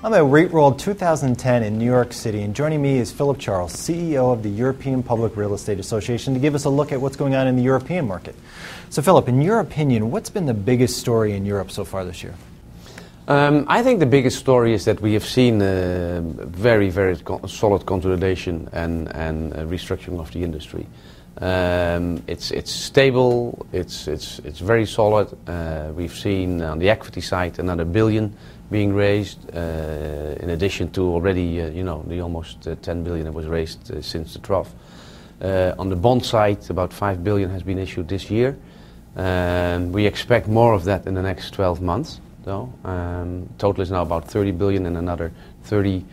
I'm at REIT World 2010 in New York City, and joining me is Philip Charls, CEO of the European Public Real Estate Association, to give us a look at what's going on in the European market. So Philip, in your opinion, what's been the biggest story in Europe so far this year? I think the biggest story is that we have seen very solid consolidation and restructuring of the industry. It's stable, it's very solid. We've seen on the equity side another $1 billion being raised, in addition to already the almost $10 billion that was raised since the trough. On the bond side, about $5 billion has been issued this year. We expect more of that in the next 12 months. Total is now about $30 billion, and another $30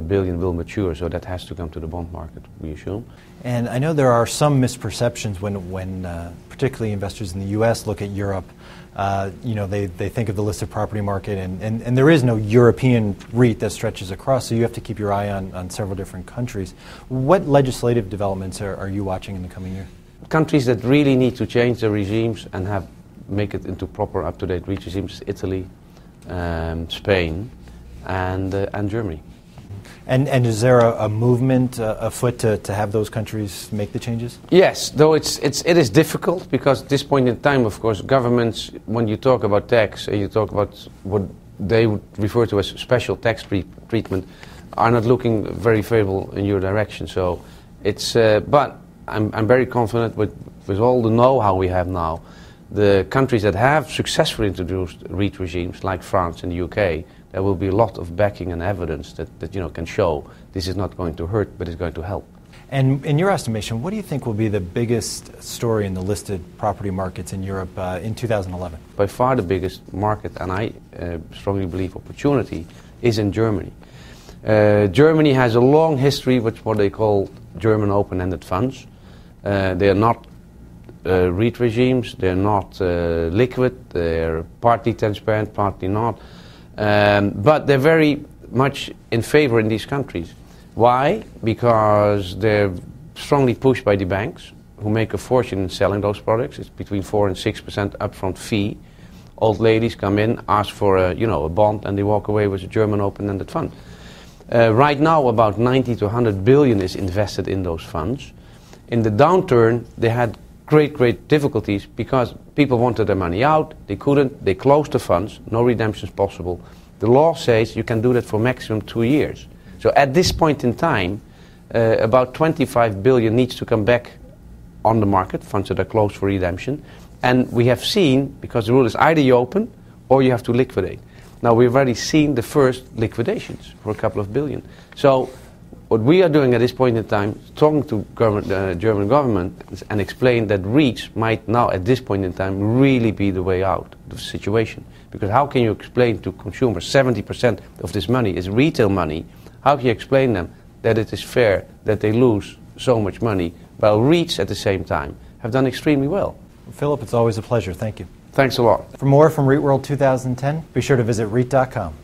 billion will mature, so that has to come to the bond market, we assume. And I know there are some misperceptions when particularly investors in the U.S. look at Europe. They think of the listed property market, and there is no European REIT that stretches across, so you have to keep your eye on several different countries. What legislative developments are you watching in the coming year? Countries that really need to change their regimes and make it into proper up-to-date REIT regimes: Italy, Spain, and Germany. And is there a movement afoot to have those countries make the changes? Yes, though it is difficult, because at this point in time, of course, governments, when you talk about tax and you talk about what they would refer to as special tax treatment, are not looking very favorable in your direction. So it's, but I'm very confident with all the know-how we have now. The countries that have successfully introduced REIT regimes, like France and the UK, there will be a lot of backing and evidence that can show this is not going to hurt, but it's going to help. And in your estimation, what do you think will be the biggest story in the listed property markets in Europe in 2011? By far the biggest market, and I strongly believe opportunity, is in Germany. Germany has a long history with what they call German open-ended funds. They are not REIT regimes, they're not liquid, they're partly transparent, partly not. But they're very much in favor in these countries. Why? Because they're strongly pushed by the banks, who make a fortune in selling those products. It's between 4 and 6% upfront fee. Old ladies come in, ask for a bond, and they walk away with a German open-ended fund. Right now, about 90 to 100 billion is invested in those funds. In the downturn, they had great difficulties because people wanted their money out, they couldn't, they closed the funds, no redemptions possible. The law says you can do that for maximum 2 years. So at this point in time, about 25 billion needs to come back on the market, funds that are closed for redemption. And we have seen, because the rule is either you open or you have to liquidate. Now we've already seen the first liquidations for a couple of billion. So what we are doing at this point in time, talking to German government and explain that REITs might now at this point in time really be the way out of the situation. Because how can you explain to consumers 70% of this money is retail money? How can you explain them that it is fair that they lose so much money while REITs at the same time have done extremely well? Philip, it's always a pleasure. Thank you. Thanks a lot. For more from REIT World 2010, be sure to visit REIT.com.